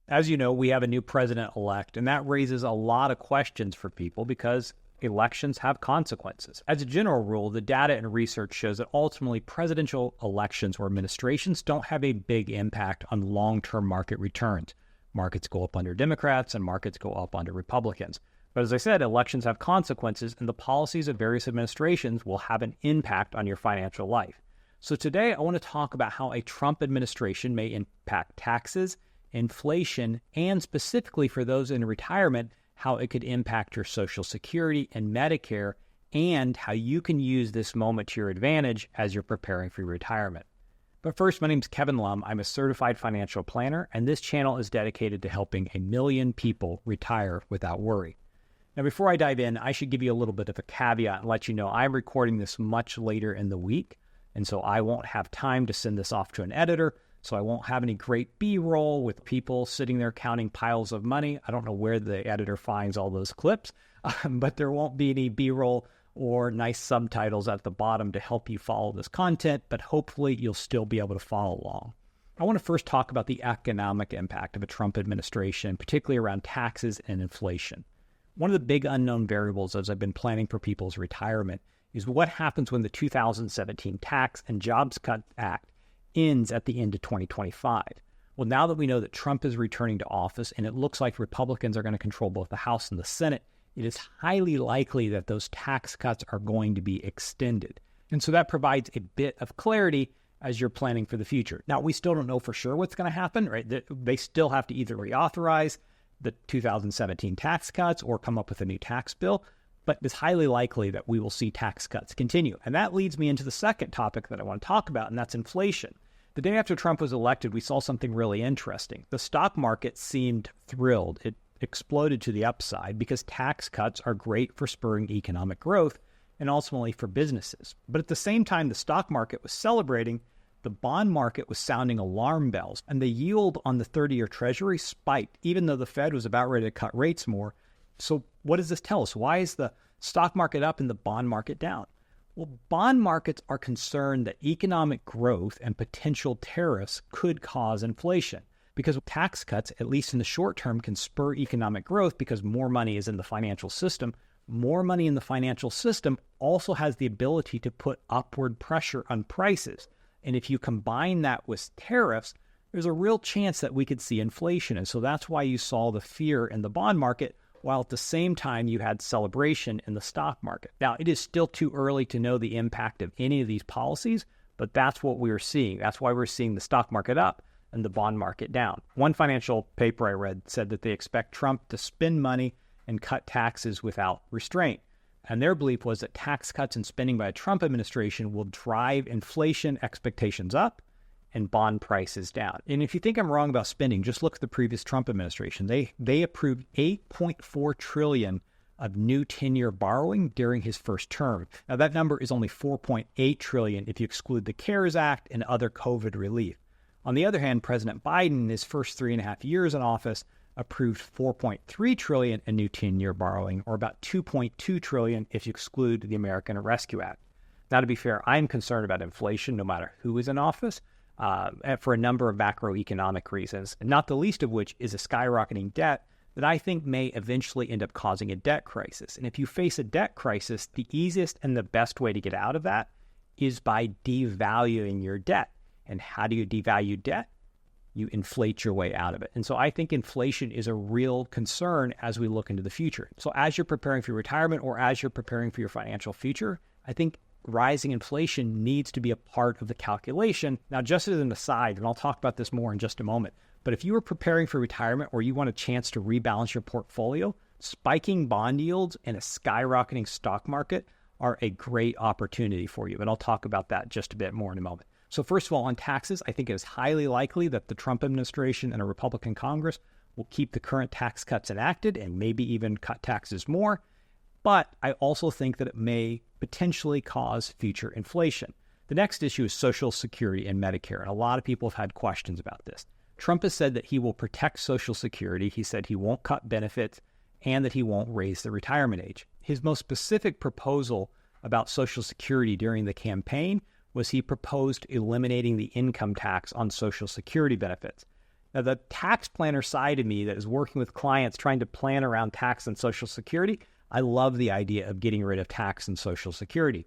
As you know, we have a new president-elect, and that raises a lot of questions for people because elections have consequences. As a general rule, the data and research shows that ultimately presidential elections or administrations don't have a big impact on long-term market returns. Markets go up under Democrats and markets go up under Republicans. But as I said, elections have consequences, and the policies of various administrations will have an impact on your financial life. So today, I want to talk about how a Trump administration may impact taxes, inflation, and specifically for those in retirement, how it could impact your Social Security and Medicare, and how you can use this moment to your advantage as you're preparing for your retirement. But first, my name is Kevin Lum. I'm a certified financial planner, and this channel is dedicated to helping 1 million people retire without worry. Now, before I dive in, I should give you a little bit of a caveat and let you know I'm recording this much later in the week, and so I won't have time to send this off to an editor, so I won't have any great B-roll with people sitting there counting piles of money. I don't know where the editor finds all those clips, but there won't be any B-roll or nice subtitles at the bottom to help you follow this content, but hopefully you'll still be able to follow along. I want to first talk about the economic impact of a Trump administration, particularly around taxes and inflation. One of the big unknown variables as I've been planning for people's retirement is what happens when the 2017 Tax and Jobs Cut Act ends at the end of 2025. Well, now that we know that Trump is returning to office and it looks like Republicans are going to control both the House and the Senate, it is highly likely that those tax cuts are going to be extended. And so that provides a bit of clarity as you're planning for the future. Now, we still don't know for sure what's going to happen, right? They still have to either reauthorize the 2017 tax cuts or come up with a new tax bill, but it's highly likely that we will see tax cuts continue. And that leads me into the second topic that I want to talk about, and that's inflation. The day after Trump was elected, we saw something really interesting. The stock market seemed thrilled. It exploded to the upside because tax cuts are great for spurring economic growth and ultimately for businesses. But at the same time the stock market was celebrating, the bond market was sounding alarm bells, and the yield on the 30-year Treasury spiked, even though the Fed was about ready to cut rates more. So what does this tell us? Why is the stock market up and the bond market down? Well, bond markets are concerned that economic growth and potential tariffs could cause inflation because tax cuts, at least in the short term, can spur economic growth because more money is in the financial system. More money in the financial system also has the ability to put upward pressure on prices. And if you combine that with tariffs, there's a real chance that we could see inflation. And so that's why you saw the fear in the bond market, while at the same time you had celebration in the stock market. Now, it is still too early to know the impact of any of these policies, but that's what we're seeing. That's why we're seeing the stock market up and the bond market down. One financial paper I read said that they expect Trump to spend money and cut taxes without restraint. And their belief was that tax cuts and spending by a Trump administration will drive inflation expectations up and bond prices down. And if you think I'm wrong about spending, just look at the previous Trump administration. They approved $8.4 trillion of new 10-year borrowing during his first term. Now, that number is only $4.8 trillion if you exclude the CARES Act and other COVID relief. On the other hand, President Biden, in his first 3.5 years in office, approved $4.3 trillion in new 10-year borrowing, or about $2.2 trillion if you exclude the American Rescue Act. Now, to be fair, I'm concerned about inflation no matter who is in office for a number of macroeconomic reasons, not the least of which is a skyrocketing debt that I think may eventually end up causing a debt crisis. And if you face a debt crisis, the easiest and the best way to get out of that is by devaluing your debt. And how do you devalue debt? You inflate your way out of it. And so I think inflation is a real concern as we look into the future. So as you're preparing for your retirement or as you're preparing for your financial future, I think rising inflation needs to be a part of the calculation. Now, just as an aside, and I'll talk about this more in just a moment, but if you are preparing for retirement or you want a chance to rebalance your portfolio, spiking bond yields and a skyrocketing stock market are a great opportunity for you. And I'll talk about that just a bit more in a moment. So first of all, on taxes, I think it is highly likely that the Trump administration and a Republican Congress will keep the current tax cuts enacted and maybe even cut taxes more. But I also think that it may potentially cause future inflation. The next issue is Social Security and Medicare, and a lot of people have had questions about this. Trump has said that he will protect Social Security. He said he won't cut benefits and that he won't raise the retirement age. His most specific proposal about Social Security during the campaign was he proposed eliminating the income tax on Social Security benefits. Now, the tax planner side of me that is working with clients trying to plan around tax and Social Security, I love the idea of getting rid of tax and Social Security.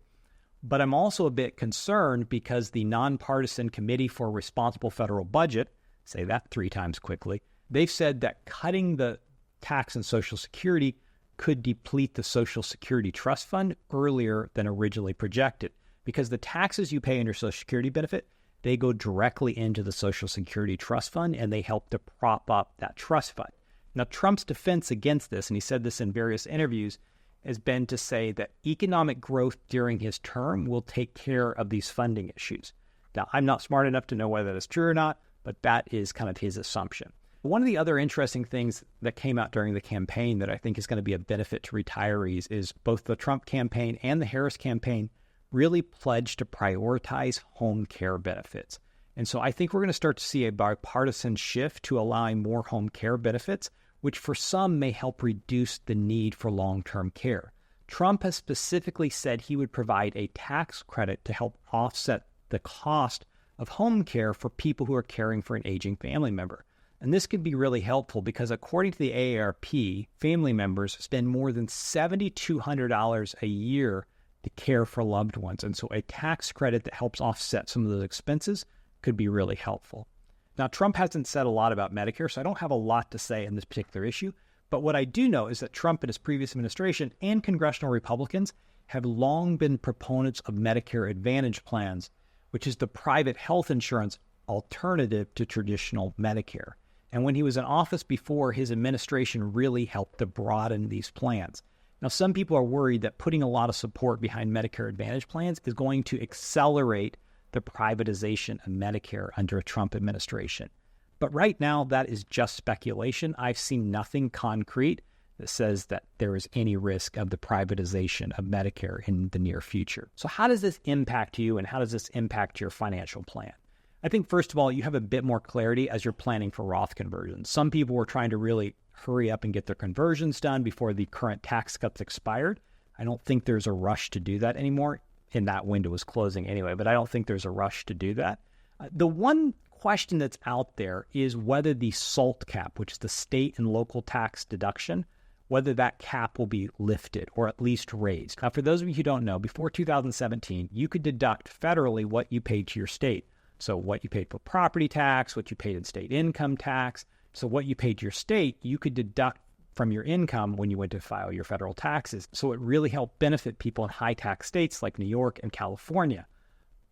But I'm also a bit concerned because the Nonpartisan Committee for Responsible Federal Budget, say that 3 times quickly, they've said that cutting the tax and Social Security could deplete the Social Security Trust Fund earlier than originally projected, because the taxes you pay on your Social Security benefit, they go directly into the Social Security Trust Fund, and they help to prop up that trust fund. Now, Trump's defense against this, and he said this in various interviews, has been to say that economic growth during his term will take care of these funding issues. Now, I'm not smart enough to know whether that's true or not, but that is kind of his assumption. One of the other interesting things that came out during the campaign that I think is going to be a benefit to retirees is both the Trump campaign and the Harris campaign really pledged to prioritize home care benefits. And so I think we're going to start to see a bipartisan shift to allowing more home care benefits, which for some may help reduce the need for long-term care. Trump has specifically said he would provide a tax credit to help offset the cost of home care for people who are caring for an aging family member. And this could be really helpful because according to the AARP, family members spend more than $7,200 a year to care for loved ones. And so a tax credit that helps offset some of those expenses could be really helpful. Now, Trump hasn't said a lot about Medicare, so I don't have a lot to say on this particular issue. But what I do know is that Trump and his previous administration and congressional Republicans have long been proponents of Medicare Advantage plans, which is the private health insurance alternative to traditional Medicare. And when he was in office before, his administration really helped to broaden these plans. Now, some people are worried that putting a lot of support behind Medicare Advantage plans is going to accelerate the privatization of Medicare under a Trump administration. But right now, that is just speculation. I've seen nothing concrete that says that there is any risk of the privatization of Medicare in the near future. So how does this impact you, and how does this impact your financial plan? I think, first of all, you have a bit more clarity as you're planning for Roth conversions. Some people were trying to really hurry up and get their conversions done before the current tax cuts expired. I don't think there's a rush to do that anymore. And that window is closing anyway, but I don't think there's a rush to do that. The one question that's out there is whether the SALT cap, which is the state and local tax deduction, whether that cap will be lifted or at least raised. Now, for those of you who don't know, before 2017, you could deduct federally what you paid to your state. So what you paid for property tax, what you paid in state income tax. So what you paid to your state, you could deduct from your income when you went to file your federal taxes. So it really helped benefit people in high tax states like New York and California.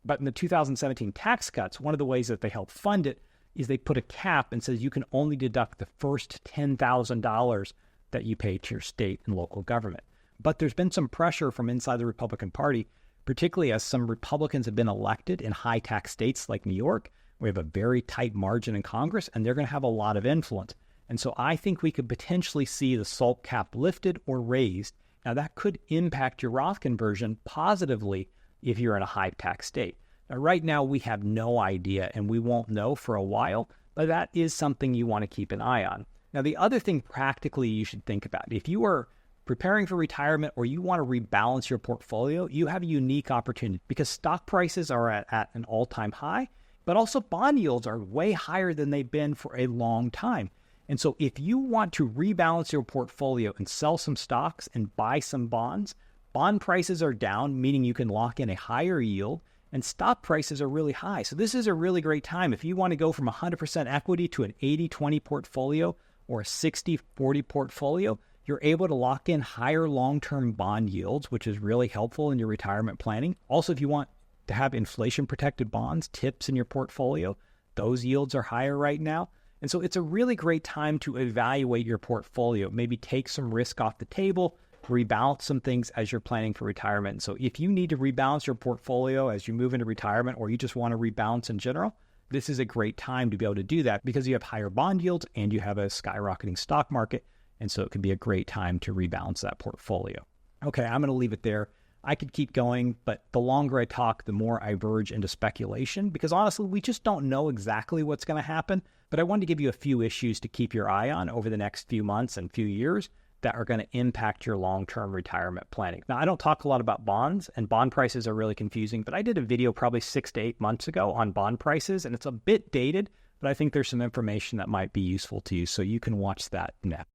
But in the 2017 tax cuts, one of the ways that they help fund it is they put a cap and says you can only deduct the first $10,000 that you pay to your state and local government. But there's been some pressure from inside the Republican Party, particularly as some Republicans have been elected in high tax states like New York. We have a very tight margin in Congress, and they're going to have a lot of influence. And so I think we could potentially see the SALT cap lifted or raised. Now, that could impact your Roth conversion positively if you're in a high tax state. Now, right now, we have no idea, and we won't know for a while, but that is something you want to keep an eye on. Now, the other thing practically you should think about, if you are preparing for retirement or you want to rebalance your portfolio, you have a unique opportunity because stock prices are at an all-time high, but also bond yields are way higher than they've been for a long time. And so if you want to rebalance your portfolio and sell some stocks and buy some bonds, bond prices are down, meaning you can lock in a higher yield, and stock prices are really high. So this is a really great time. If you want to go from 100% equity to an 80-20 portfolio or a 60-40 portfolio, you're able to lock in higher long-term bond yields, which is really helpful in your retirement planning. Also, if you want to have inflation-protected bonds, TIPS in your portfolio, those yields are higher right now. And so it's a really great time to evaluate your portfolio, maybe take some risk off the table, rebalance some things as you're planning for retirement. And so if you need to rebalance your portfolio as you move into retirement, or you just want to rebalance in general, this is a great time to be able to do that because you have higher bond yields and you have a skyrocketing stock market. And so it could be a great time to rebalance that portfolio. Okay, I'm going to leave it there. I could keep going, but the longer I talk, the more I verge into speculation because honestly, we just don't know exactly what's going to happen. But I wanted to give you a few issues to keep your eye on over the next few months and few years that are going to impact your long-term retirement planning. Now, I don't talk a lot about bonds, and bond prices are really confusing, but I did a video probably 6 to 8 months ago on bond prices, and it's a bit dated, but I think there's some information that might be useful to you, so you can watch that next.